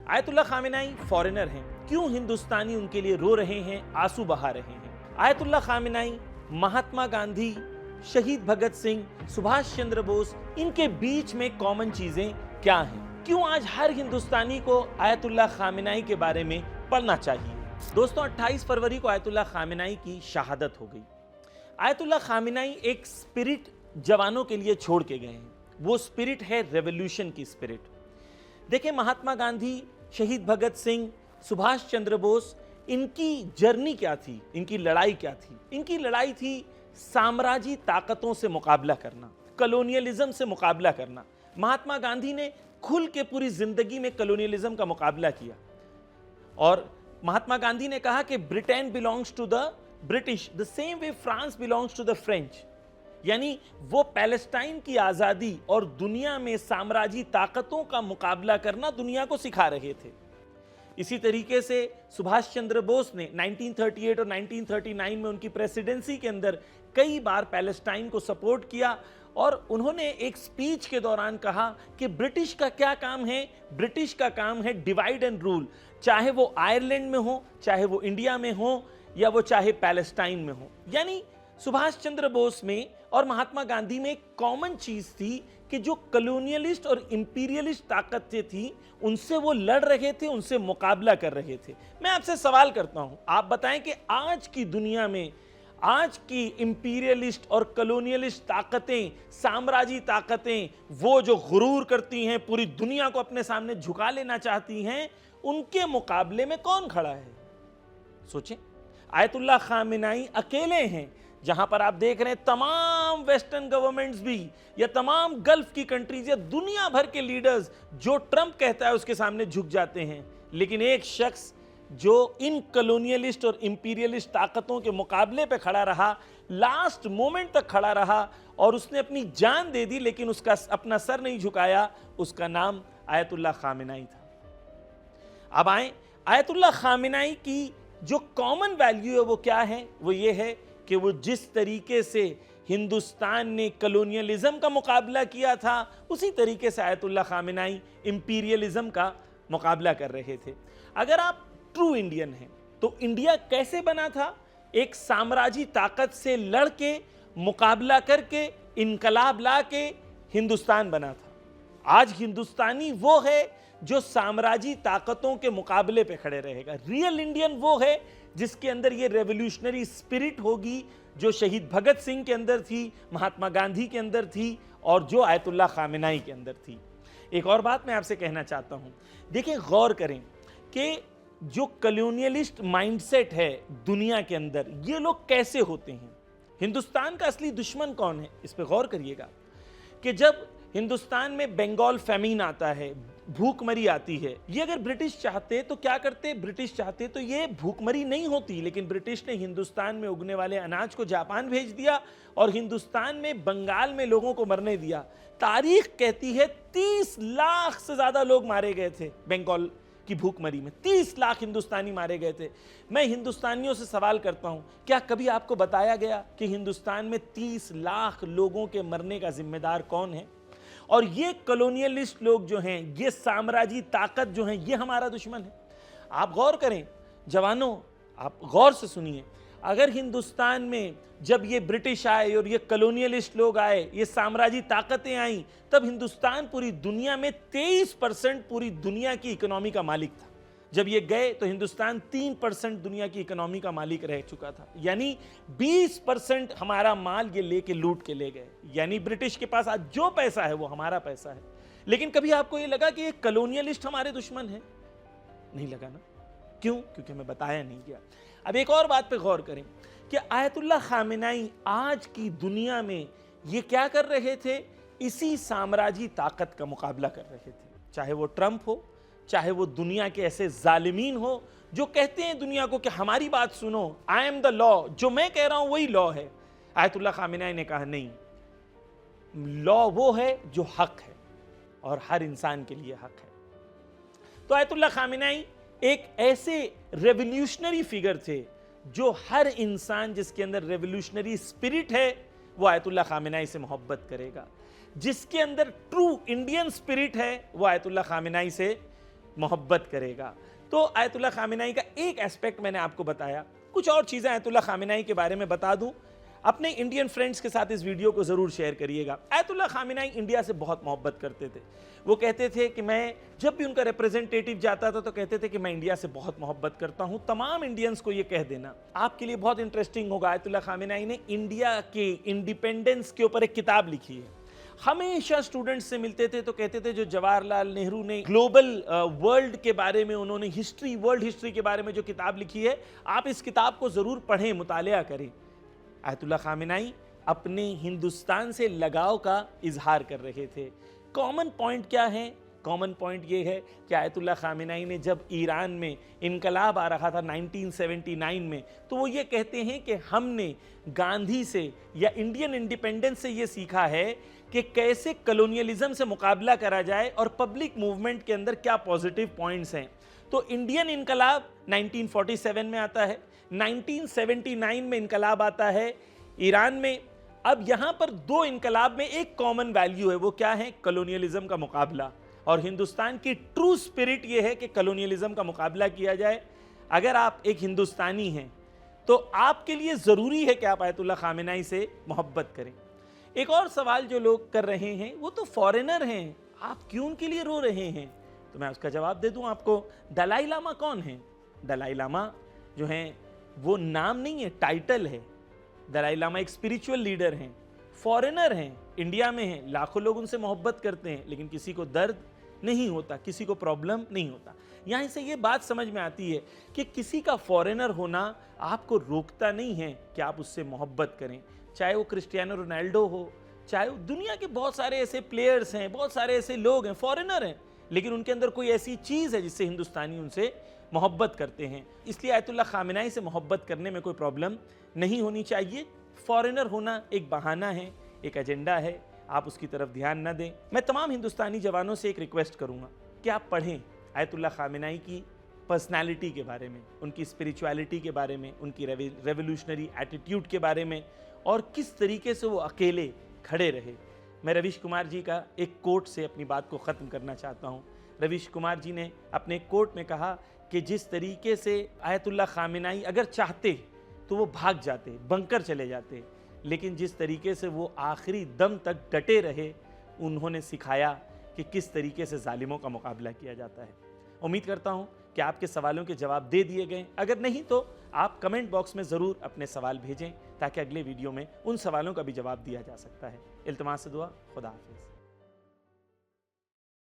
Ayatollah खामेनाई foreigner हैं, क्यों हिंदुस्तानी उनके लिए रो रहे हैं, आंसू बहा रहे हैं। आयतुल्लाह खामेनाई, महात्मा गांधी, शहीद भगत सिंह, सुभाष चंद्र बोस, इनके बीच में कॉमन चीजें क्या हैं? क्यों आज हर हिंदुस्तानी को आयतुल्लाह खामेनाई के बारे में पढ़ना चाहिए? दोस्तों, 28 फरवरी को आयतुल्लाह खामेनाई की शहादत हो गई। आयतुल्लाह खामेनाई एक स्पिरिट जवानों के लिए छोड़ के गए हैं। वो स्पिरिट है रेवोल्यूशन की स्पिरिट। देखिए, महात्मा गांधी, शहीद भगत सिंह, सुभाष चंद्र बोस, इनकी जर्नी क्या थी, इनकी लड़ाई क्या थी? इनकी लड़ाई थी साम्राज्यी ताकतों से मुकाबला करना, कॉलोनियलिज्म से मुकाबला करना। महात्मा गांधी ने खुल के पूरी जिंदगी में कॉलोनियलिज्म का मुकाबला किया और महात्मा गांधी ने कहा कि Britain belongs to the British the same way France belongs to the French. यानी वो पैलेस्टाइन की आजादी और दुनिया में साम्राज्यी ताकतों का मुकाबला करना दुनिया को सिखा रहे थे। इसी तरीके से सुभाष चंद्र बोस ने 1938 और 1939 में उनकी प्रेसिडेंसी के अंदर कई बार पैलेस्टाइन को सपोर्ट किया और उन्होंने एक स्पीच के दौरान कहा कि ब्रिटिश का क्या काम है? ब्रिटिश का काम है डिवाइड एंड रूल। चाहे वो आयरलैंड में हो, चाहे वो इंडिया में हो, या वो चाहे पैलेस्टाइन में हो। यानी सुभाष चंद्र बोस में और महात्मा गांधी में एक कॉमन चीज थी कि जो कॉलोनियलिस्ट और इंपीरियलिस्ट ताकतें थी, उनसे वो लड़ रहे थे, उनसे मुकाबला कर रहे थे। मैं आपसे सवाल करता हूं, आप बताएं कि आज की दुनिया में आज की इंपीरियलिस्ट और कॉलोनियलिस्ट ताकतें, साम्राज्यी ताकतें, वो जो गुरूर करती हैं, पूरी दुनिया को अपने सामने झुका लेना चाहती हैं, उनके मुकाबले में कौन खड़ा है? सोचें। आयतुल्लाह खामेनाई अकेले हैं। जहां पर आप देख रहे हैं तमाम वेस्टर्न गवर्नमेंट्स भी, या तमाम गल्फ की कंट्रीज, या दुनिया भर के लीडर्स जो ट्रंप कहता है उसके सामने झुक जाते हैं। लेकिन एक शख्स जो इन कॉलोनियलिस्ट और इंपीरियलिस्ट ताकतों के मुकाबले पे खड़ा रहा, लास्ट मोमेंट तक खड़ा रहा और उसने अपनी जान दे दी, लेकिन उसका अपना सर नहीं झुकाया, उसका नाम आयतुल्लाह खामेनाई था। अब आए, आयतुल्लाह खामेनाई की जो कॉमन वैल्यू है वो क्या है? वो ये है कि वो जिस तरीके से हिंदुस्तान ने कॉलोनियलिज्म का मुकाबला किया था, उसी तरीके से आयतुल्लाह खामेनाई इंपीरियलिज्म का मुकाबला कर रहे थे। अगर आप ट्रू इंडियन हैं तो इंडिया कैसे बना था? एक साम्राज्यी ताकत से लड़ के, मुकाबला करके, इनकलाब ला के हिंदुस्तान बना था। आज हिंदुस्तानी वो है जो साम्राज्यी ताकतों के मुकाबले पे खड़े रहेगा। रियल इंडियन वो है जिसके अंदर ये रेवोल्यूशनरी स्पिरिट होगी जो शहीद भगत सिंह के अंदर थी, महात्मा गांधी के अंदर थी और जो आयतुल्लाह खामेनाई के अंदर थी। एक और बात मैं आपसे कहना चाहता हूं, देखिए, गौर करें कि जो कॉलोनियलिस्ट माइंडसेट है दुनिया के अंदर, ये लोग कैसे होते हैं। हिंदुस्तान का असली दुश्मन कौन है, इस पर गौर करिएगा कि जब हिंदुस्तान में बंगाल फैमिन आता है, भूखमरी आती है, ये अगर ब्रिटिश चाहते तो क्या करते? ब्रिटिश चाहते तो ये भूखमरी नहीं होती, लेकिन ब्रिटिश ने हिंदुस्तान में उगने वाले अनाज को जापान भेज दिया और हिंदुस्तान में, बंगाल में लोगों को मरने दिया। तारीख कहती है 30 लाख से ज्यादा लोग मारे गए थे बंगाल की भूखमरी में। 30 लाख हिंदुस्तानी मारे गए थे। मैं हिंदुस्तानियों से सवाल करता हूं, क्या कभी आपको बताया गया कि हिंदुस्तान में 30 लाख लोगों के मरने का जिम्मेदार कौन है? और ये कॉलोनियलिस्ट लोग जो हैं, ये साम्राज्यी ताकत जो हैं, ये हमारा दुश्मन है। आप गौर करें जवानों, आप गौर से सुनिए, अगर हिंदुस्तान में जब ये ब्रिटिश आए और ये कॉलोनियलिस्ट लोग आए, ये साम्राज्यी ताकतें आई, तब हिंदुस्तान पूरी दुनिया में 23% पूरी दुनिया की इकोनॉमी का मालिक था। जब ये गए तो हिंदुस्तान 3% दुनिया की इकोनॉमी का मालिक रह चुका था। यानी 20% हमारा माल ये लेके लूट के ले गए। यानी ब्रिटिश के पास आज जो पैसा है वो हमारा पैसा है। लेकिन कभी आपको ये लगा कि ये कॉलोनियलिस्ट हमारे दुश्मन है? नहीं लगा ना? क्यों? क्योंकि हमें बताया नहीं गया। अब एक और बात पे गौर करें कि आयतुल्लाह खामेनाई आज की दुनिया में ये क्या कर रहे थे? इसी साम्राज्यी ताकत का मुकाबला कर रहे थे। चाहे वो ट्रंप हो, चाहे वो दुनिया के ऐसे जालिमीन हो जो कहते हैं दुनिया को कि हमारी बात सुनो, आई एम द लॉ, जो मैं कह रहा हूं वही लॉ है। आयतुल्लाह खामेनाई ने कहा नहीं, लॉ वो है जो हक है और हर इंसान के लिए हक है। तो आयतुल्लाह खामेनाई एक ऐसे रेवोल्यूशनरी फिगर थे जो हर इंसान जिसके अंदर रेवोल्यूशनरी स्पिरिट है वो आयतुल्लाह खामेनाई से मोहब्बत करेगा। जिसके अंदर ट्रू इंडियन स्पिरिट है वो आयतुल्लाह खामेनाई से मोहब्बत करेगा। तो आयतुल्लाह खामेनी का एक एस्पेक्ट मैंने आपको बताया, कुछ और चीज़ें आयतुल्लाह खामेनी के बारे में बता दूं। अपने इंडियन फ्रेंड्स के साथ इस वीडियो को ज़रूर शेयर करिएगा। आयतुल्लाह खामेनी इंडिया से बहुत मोहब्बत करते थे। वो कहते थे कि मैं जब भी उनका रिप्रेजेंटेटिव जाता था तो कहते थे कि मैं इंडिया से बहुत मोहब्बत करता हूं। तमाम इंडियंस को ये कह देना। आपके लिए बहुत इंटरेस्टिंग होगा, आयतुल्लाह खामेनी ने इंडिया के इंडिपेंडेंस के ऊपर एक किताब लिखी है। हमेशा स्टूडेंट्स से मिलते थे तो कहते थे जो जवाहरलाल नेहरू ने ग्लोबल वर्ल्ड के बारे में, उन्होंने हिस्ट्री, वर्ल्ड हिस्ट्री के बारे में जो किताब लिखी है, आप इस किताब को ज़रूर पढ़ें, मुतालिया करें। आयतुल्लाह खामेनी अपने हिंदुस्तान से लगाव का इजहार कर रहे थे। कॉमन पॉइंट क्या है? कॉमन पॉइंट ये है कि आयतुल्लाह खामेनी ने जब ईरान में इनकलाब आ रहा था 1979 में, तो वो ये कहते हैं कि हमने गांधी से या इंडियन इंडिपेंडेंस से ये सीखा है कि कैसे कॉलोनियलिज्म से मुकाबला करा जाए और पब्लिक मूवमेंट के अंदर क्या पॉजिटिव पॉइंट्स हैं। तो इंडियन इनकलाब 1947 में आता है, 1979 में इनकलाब आता है ईरान में। अब यहां पर दो इनकलाब में एक कॉमन वैल्यू है, वो क्या है? कॉलोनियलिज्म का मुकाबला। और हिंदुस्तान की ट्रू स्पिरिट ये है कि कॉलोनियलिज्म का मुकाबला किया जाए। अगर आप एक हिंदुस्तानी हैं तो आपके लिए जरूरी है कि आप आयतुल्लाह खामेनी से मोहब्बत करें। एक और सवाल जो लोग कर रहे हैं, वो तो फॉरेनर हैं, आप क्यों उनके लिए रो रहे हैं? तो मैं उसका जवाब दे दूं आपको। दलाई लामा कौन है? दलाई लामा जो हैं वो नाम नहीं है, टाइटल है। दलाई लामा एक स्पिरिचुअल लीडर हैं, फॉरेनर हैं, इंडिया में हैं, लाखों लोग उनसे मोहब्बत करते हैं, लेकिन किसी को दर्द नहीं होता, किसी को प्रॉब्लम नहीं होता। यहाँ से ये बात समझ में आती है कि किसी का फॉरेनर होना आपको रोकता नहीं है कि आप उससे मोहब्बत करें। चाहे वो क्रिस्टियानो रोनाल्डो हो, चाहे वो दुनिया के बहुत सारे ऐसे प्लेयर्स हैं, बहुत सारे ऐसे लोग हैं, फॉरेनर हैं, लेकिन उनके अंदर कोई ऐसी चीज़ है जिससे हिंदुस्तानी उनसे मोहब्बत करते हैं। इसलिए आयतुल्लाह खामेनी से मोहब्बत करने में कोई प्रॉब्लम नहीं होनी चाहिए। फॉरेनर होना एक बहाना है, एक एजेंडा है, आप उसकी तरफ ध्यान न दें। मैं तमाम हिंदुस्तानी जवानों से एक रिक्वेस्ट करूंगा कि आप पढ़ें आयतुल्लाह खामेनी की पर्सनालिटी के बारे में, उनकी स्पिरिचुअलिटी के बारे में, उनकी रेवोल्यूशनरी एटीट्यूड के बारे में, और किस तरीके से वो अकेले खड़े रहे। मैं रवीश कुमार जी का एक कोट से अपनी बात को ख़त्म करना चाहता हूँ। रवीश कुमार जी ने अपने कोट में कहा कि जिस तरीके से आयतुल्लाह खामेनी अगर चाहते तो वो भाग जाते, बंकर चले जाते, लेकिन जिस तरीके से वो आखिरी दम तक डटे रहे, उन्होंने सिखाया कि किस तरीके से जालिमों का मुकाबला किया जाता है। उम्मीद करता हूँ कि आपके सवालों के जवाब दे दिए गए। अगर नहीं तो आप कमेंट बॉक्स में ज़रूर अपने सवाल भेजें ताकि अगले वीडियो में उन सवालों का भी जवाब दिया जा सकता है। इल्तिमास से दुआ, खुदा हाफिज़।